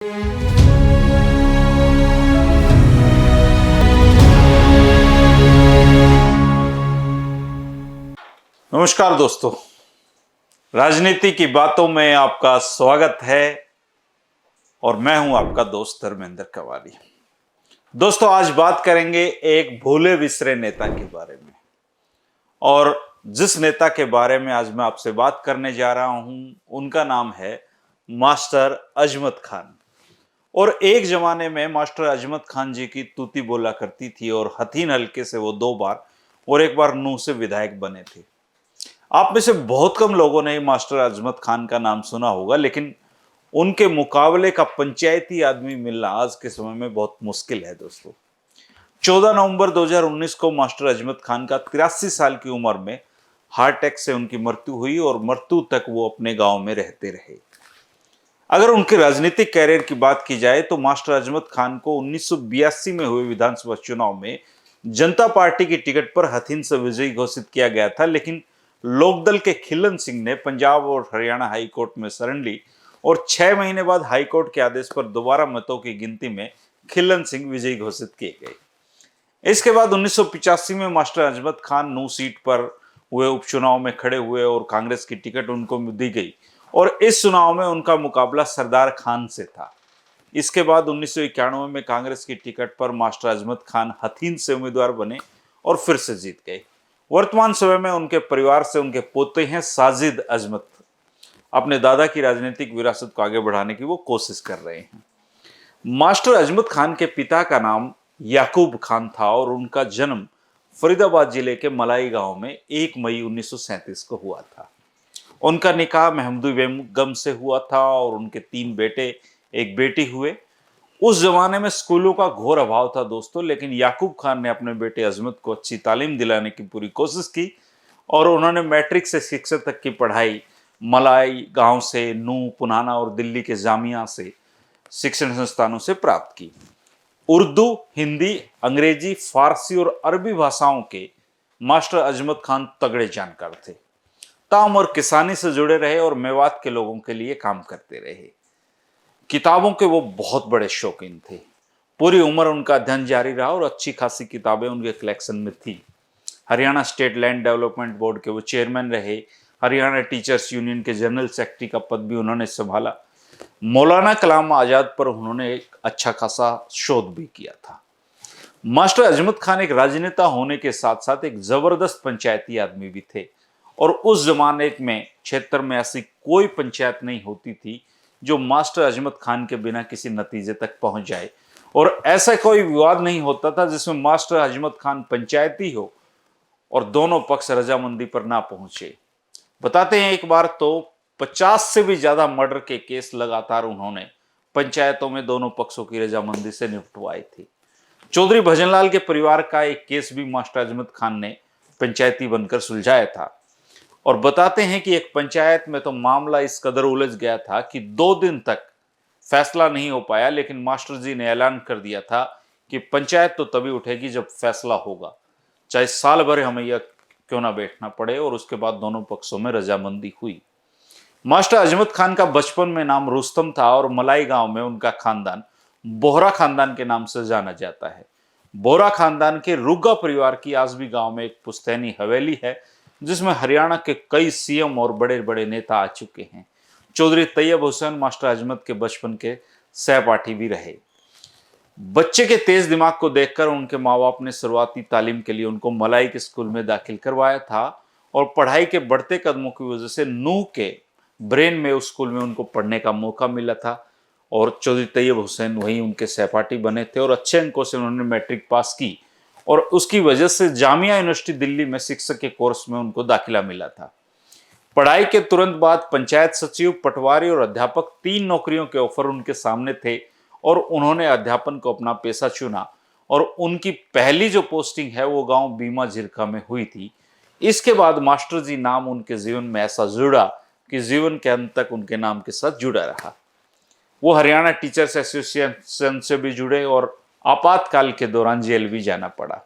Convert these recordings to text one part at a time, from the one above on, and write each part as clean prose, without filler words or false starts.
नमस्कार दोस्तों, राजनीति की बातों में आपका स्वागत है और मैं हूं आपका दोस्त धर्मेंद्र कवाली। दोस्तों, आज बात करेंगे एक भूले बिसरे नेता के बारे में। और जिस नेता के बारे में आज मैं आपसे बात करने जा रहा हूं, उनका नाम है मास्टर अजमत खान। और एक जमाने में मास्टर अजमत खान जी की तूती बोला करती थी और हथीन हल्के से वो 2 बार और 1 बार नूंह से विधायक बने थे। आप में से बहुत कम लोगों ने मास्टर अजमत खान का नाम सुना होगा, लेकिन उनके मुकाबले का पंचायती आदमी मिलना आज के समय में बहुत मुश्किल है दोस्तों। 14 नवंबर 2019 को मास्टर अजमत खान का 83 साल की उम्र में हार्ट अटैक से उनकी मृत्यु हुई और मृत्यु तक वो अपने गांव में रहते रहे। अगर उनके राजनीतिक कैरियर की बात की जाए तो मास्टर अजमत खान को 1982 में हुए विधानसभा चुनाव में जनता पार्टी की टिकट पर हथीन से विजयी घोषित किया गया था, लेकिन लोकदल के खिलन सिंह ने पंजाब और हरियाणा हाईकोर्ट में शरण ली और 6 महीने बाद हाईकोर्ट के आदेश पर दोबारा मतों की गिनती में खिलन सिंह विजयी घोषित किए गए। इसके बाद 1985 में मास्टर अजमत खान नूंह सीट पर हुए उपचुनाव में खड़े हुए और कांग्रेस की टिकट उनको दी गई और इस चुनाव में उनका मुकाबला सरदार खान से था। इसके बाद 1991 में कांग्रेस की टिकट पर मास्टर अजमत खान हथीन से उम्मीदवार बने और फिर से जीत गए। वर्तमान समय में उनके परिवार से उनके पोते हैं साजिद अजमत। अपने दादा की राजनीतिक विरासत को आगे बढ़ाने की वो कोशिश कर रहे हैं। मास्टर अजमत खान के पिता का नाम याकूब खान था और उनका जन्म फरीदाबाद जिले के मलाई गांव में 1 मई 1937 को हुआ था। उनका निकाह महमूद बेगम से हुआ था और उनके 3 बेटे 1 बेटी हुए। उस जमाने में स्कूलों का घोर अभाव था दोस्तों, लेकिन याकूब खान ने अपने बेटे अजमत को अच्छी तालीम दिलाने की पूरी कोशिश की और उन्होंने मैट्रिक से शिक्षा तक की पढ़ाई मलाई गांव से, नूंह, पुनाना और दिल्ली के जामिया से शिक्षण संस्थानों से प्राप्त की। उर्दू, हिंदी, अंग्रेजी, फारसी और अरबी भाषाओं के मास्टर अजमत खान तगड़े जानकार थे। ताउम्र किसानी से जुड़े रहे और मेवात के लोगों के लिए काम करते रहे। किताबों के वो बहुत बड़े शौकीन थे। पूरी उम्र उनका अध्ययन जारी रहा और अच्छी खासी किताबें उनके कलेक्शन में थी। Haryana state land development board के वो चेयरमैन रहे। हरियाणा टीचर्स यूनियन के जनरल सेक्रेटरी का पद भी उन्होंने संभाला। मौलाना कलाम आजाद पर उन्होंने एक अच्छा खासा शोध भी किया था। मास्टर अजमत खान एक राजनेता होने के साथ साथ एक जबरदस्त पंचायती आदमी भी थे और उस जमाने में क्षेत्र में ऐसी कोई पंचायत नहीं होती थी जो मास्टर अजमत खान के बिना किसी नतीजे तक पहुंच जाए और ऐसा कोई विवाद नहीं होता था जिसमें मास्टर अजमत खान पंचायती हो और दोनों पक्ष रजामंदी पर ना पहुंचे। बताते हैं, एक बार तो 50 से भी ज्यादा मर्डर के केस लगातार उन्होंने पंचायतों में दोनों पक्षों की रजामंदी से निपटवाई थी। चौधरी भजनलाल के परिवार का एक केस भी मास्टर अजमत खान ने पंचायती बनकर सुलझाया था। और बताते हैं कि एक पंचायत में तो मामला इस कदर उलझ गया था कि 2 दिन तक फैसला नहीं हो पाया, लेकिन मास्टर जी ने ऐलान कर दिया था कि पंचायत तो तभी उठेगी जब फैसला होगा, चाहे साल भर हमें यह क्यों ना बैठना पड़े। और उसके बाद दोनों पक्षों में रजामंदी हुई। मास्टर अजमत खान का बचपन में नाम रुस्तम था और मलाई गांव में उनका खानदान बोहरा खानदान के नाम से जाना जाता है। बोहरा खानदान के रुग्गा परिवार की आज भी गांव में एक पुश्तैनी हवेली है जिसमें हरियाणा के कई सीएम और बड़े बड़े नेता आ चुके हैं। चौधरी तैयब हुसैन मास्टर अजमत के बचपन के सहपाठी भी रहे। बच्चे के तेज दिमाग को देखकर उनके माँ बाप ने शुरुआती तालीम के लिए उनको मलाई के स्कूल में दाखिल करवाया था और पढ़ाई के बढ़ते कदमों की वजह से नूंह के ब्रेन में उस स्कूल में उनको पढ़ने का मौका मिला था और चौधरी तैयब हुसैन वहीं उनके सहपाठी बने थे और अच्छे अंकों से उन्होंने मैट्रिक पास की और उसकी वजह से जामिया यूनिवर्सिटी दिल्ली में शिक्षक के कोर्स में उनको दाखिला मिला था। पढ़ाई के तुरंत बाद पंचायत सचिव, पटवारी और अध्यापक 3 नौकरियों के ऑफर उनके सामने थे और उन्होंने अध्यापन को अपना पेशा चुना और उनकी पहली जो पोस्टिंग है वो गांव बीमा झिरका में हुई थी। इसके बाद मास्टर जी नाम उनके जीवन में ऐसा जुड़ा कि जीवन के अंत तक उनके नाम के साथ जुड़ा रहा। वो हरियाणा टीचर्स एसोसिएशन से भी जुड़े और आपातकाल के दौरान जेल भी जाना पड़ा।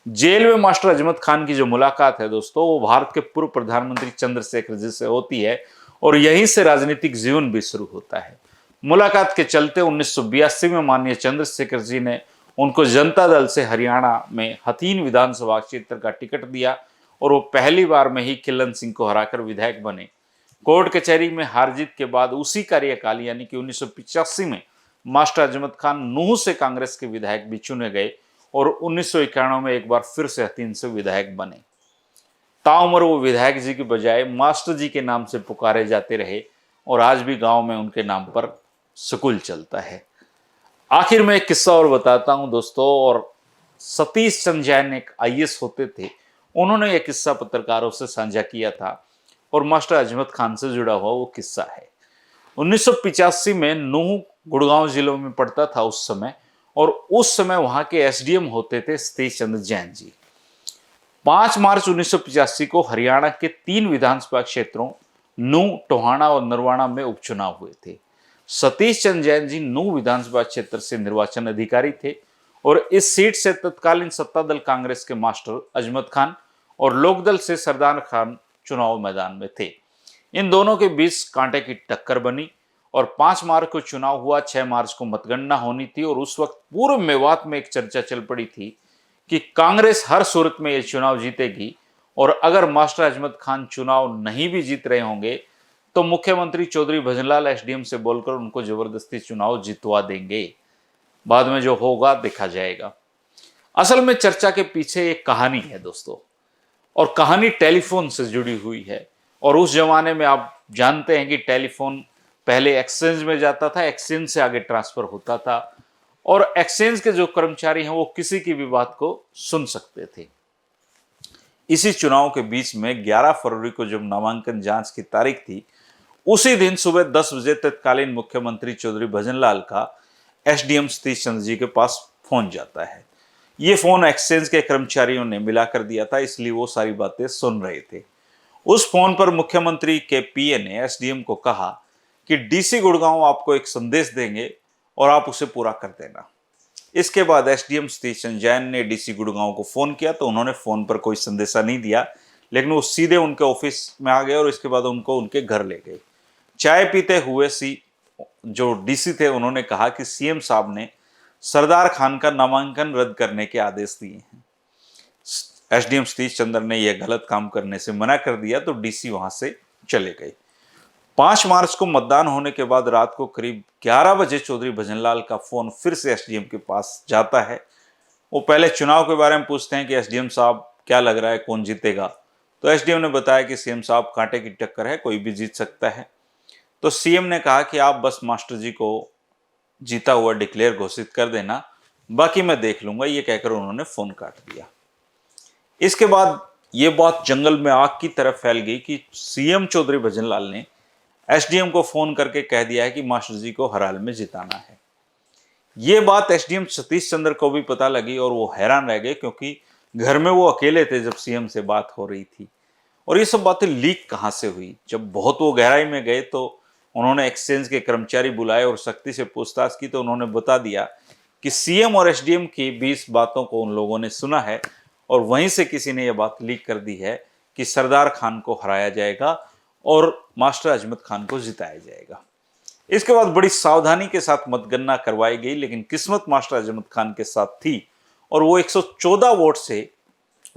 जेल में मास्टर अजमत खान की जो मुलाकात है दोस्तों, वो भारत के पूर्व प्रधानमंत्री चंद्रशेखर जी से होती है और यहीं से राजनीतिक जीवन भी शुरू होता है। मुलाकात के चलते 1982 में माननीय चंद्रशेखर जी ने उनको जनता दल से हरियाणा में हथीन विधानसभा क्षेत्र का टिकट दिया और वो पहली बार में ही खिलन सिंह को हराकर विधायक बने। कोर्ट कचहरी में हार जीत के बाद उसी कार्यकाल यानी कि 1985 में मास्टर अजमत खान नूंह से कांग्रेस के विधायक भी चुने गए और 1991 में एक बार फिर से हथीन से विधायक बने। ताउम्र वो विधायक जी की बजाय मास्टर जी के नाम से पुकारे जाते रहे और आज भी गांव में उनके नाम पर स्कूल चलता है। आखिर में एक किस्सा और बताता हूं दोस्तों, और सतीश चंद्र जैन एक आईएएस होते थे, उन्होंने यह किस्सा पत्रकारों से साझा किया था और मास्टर अजमत खान से जुड़ा हुआ वो किस्सा है। 1985 में नूंह गुड़गांव जिलों में पड़ता था उस समय, और उस समय वहां के एसडीएम होते थे सतीश चंद्र जैन जी। 5 मार्च 1985 को हरियाणा के 3 विधानसभा क्षेत्रों नूंह, टोहाना और नरवाना में उपचुनाव हुए थे। सतीश चंद्र जैन जी नूंह विधानसभा क्षेत्र से निर्वाचन अधिकारी थे और इस सीट से तत्कालीन सत्तादल कांग्रेस के मास्टर अजमत खान और लोकदल से सरदार खान चुनाव मैदान में थे। इन दोनों के बीच कांटे की टक्कर बनी और 5 मार्च को चुनाव हुआ। 6 मार्च को मतगणना होनी थी और उस वक्त पूरे मेवात में एक चर्चा चल पड़ी थी कि कांग्रेस हर सूरत में ये चुनाव जीतेगी और अगर मास्टर अजमत खान चुनाव नहीं भी जीत रहे होंगे तो मुख्यमंत्री चौधरी भजनलाल एसडीएम से बोलकर उनको जबरदस्ती चुनाव जितवा देंगे। बाद में जो होगा देखा जाएगा। असल में चर्चा के पीछे एक कहानी है दोस्तों, और कहानी टेलीफोन से जुड़ी हुई है। और उस जमाने में आप जानते हैं कि टेलीफोन पहले एक्सचेंज में जाता था, एक्सचेंज से आगे ट्रांसफर होता था और एक्सचेंज के जो कर्मचारी हैं वो किसी की भी बात को सुन सकते थे। इसी चुनाव के बीच में 11 फरवरी को जब नामांकन जांच की तारीख थी, उसी दिन सुबह 10 बजे तत्कालीन मुख्यमंत्री चौधरी भजनलाल का एसडीएम सतीश चंद्र जी के पास फोन जाता है। ये फोन एक्सचेंज के कर्मचारियों ने मिलाकर दिया था, इसलिए वो सारी बातें सुन रहे थे। उस फोन पर मुख्यमंत्री के पीए ने एसडीएम को कहा कि डीसी गुड़गांव आपको एक संदेश देंगे और आप उसे पूरा कर देना। इसके बाद एसडीएम सतीश चंद्र जैन ने डीसी गुड़गांव को फोन किया तो उन्होंने फोन पर कोई संदेशा नहीं दिया, लेकिन वो सीधे उनके ऑफिस में आ गए और इसके बाद उनको उनके घर ले गए। चाय पीते हुए जो डीसी थे उन्होंने कहा कि सीएम साहब ने सरदार खान का नामांकन रद्द करने के आदेश दिए हैं। एसडीएम सतीश चंद्र ने यह गलत काम करने से मना कर दिया तो डीसी वहां से चले गए। 5 मार्च को मतदान होने के बाद रात को करीब 11 बजे चौधरी भजनलाल का फोन फिर से एसडीएम के पास जाता है। वो पहले चुनाव के बारे में पूछते हैं कि एसडीएम साहब क्या लग रहा है कौन जीतेगा, तो एसडीएम ने बताया कि सीएम साहब कांटे की टक्कर है, कोई भी जीत सकता है। तो सीएम ने कहा कि आप बस मास्टर जी को जीता हुआ डिक्लेयर घोषित कर देना, बाकी मैं देख लूंगा। ये कहकर उन्होंने फोन काट दिया। इसके बाद ये बात जंगल में आग की तरह फैल गई कि सीएम चौधरी भजनलाल ने एसडीएम को फोन करके कह दिया है कि मास्टर जी को हर हाल में जिताना है। ये बात एसडीएम सतीश चंद्र को भी पता लगी और वो हैरान रह गए, क्योंकि घर में वो अकेले थे जब सीएम से बात हो रही थी। और ये सब बातें लीक कहां से हुई? जब बहुत वो गहराई में गए तो उन्होंने एक्सचेंज के कर्मचारी बुलाए और सख्ती से पूछताछ की तो उन्होंने बता दिया कि सीएम और एसडीएम की 20 बातों को उन लोगों ने सुना है और वहीं से किसी ने यह बात लीक कर दी है कि सरदार खान को हराया जाएगा और मास्टर अजमत खान को जिताया जाएगा। इसके बाद बड़ी सावधानी के साथ मतगणना करवाई गई, लेकिन किस्मत मास्टर अजमत खान के साथ थी और वो 114 वोट से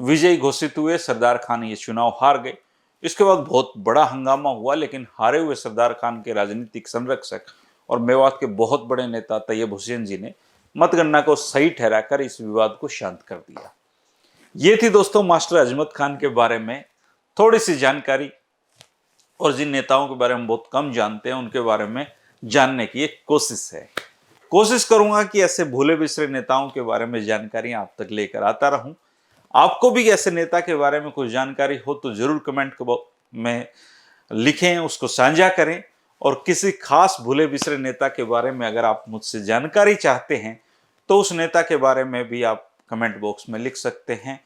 विजयी घोषित हुए। सरदार खान ये चुनाव हार गए। इसके बाद बहुत बड़ा हंगामा हुआ, लेकिन हारे हुए सरदार खान के राजनीतिक संरक्षक और मेवात के बहुत बड़े नेता तैयब हुसैन जी ने मतगणना को सही ठहराकर इस विवाद को शांत कर दिया। ये थी दोस्तों मास्टर अजमत खान के बारे में थोड़ी सी जानकारी, और जिन नेताओं के बारे में बहुत कम जानते हैं उनके बारे में जानने की एक कोशिश है। कोशिश करूंगा कि ऐसे भूले बिसरे नेताओं के बारे में जानकारी आप तक लेकर आता रहूं। आपको भी ऐसे नेता के बारे में कुछ जानकारी हो तो जरूर कमेंट में लिखें, उसको साझा करें। और किसी खास भूले बिसरे नेता के बारे में अगर आप मुझसे जानकारी चाहते हैं तो उस नेता के बारे में भी आप कमेंट बॉक्स में लिख सकते हैं।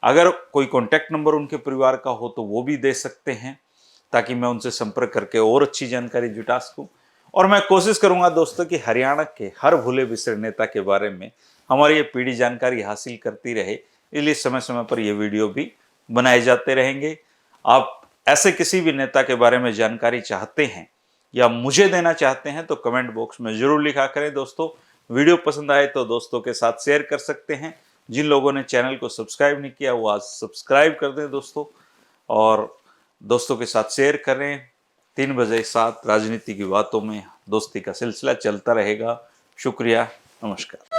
अगर कोई कॉन्टैक्ट नंबर उनके परिवार का हो तो वो भी दे सकते हैं, ताकि मैं उनसे संपर्क करके और अच्छी जानकारी जुटा सकूं। और मैं कोशिश करूंगा दोस्तों कि हरियाणा के हर भूले बिसरे नेता के बारे में हमारी ये पीढ़ी जानकारी हासिल करती रहे, इसलिए समय समय पर ये वीडियो भी बनाए जाते रहेंगे। आप ऐसे किसी भी नेता के बारे में जानकारी चाहते हैं या मुझे देना चाहते हैं तो कमेंट बॉक्स में जरूर लिखा करें दोस्तों। वीडियो पसंद आए तो दोस्तों के साथ शेयर कर सकते हैं। जिन लोगों ने चैनल को सब्सक्राइब नहीं किया वो आज सब्सक्राइब कर दें दोस्तों, और दोस्तों के साथ शेयर करें। 3 बजे साथ राजनीति की बातों में दोस्ती का सिलसिला चलता रहेगा। शुक्रिया, नमस्कार।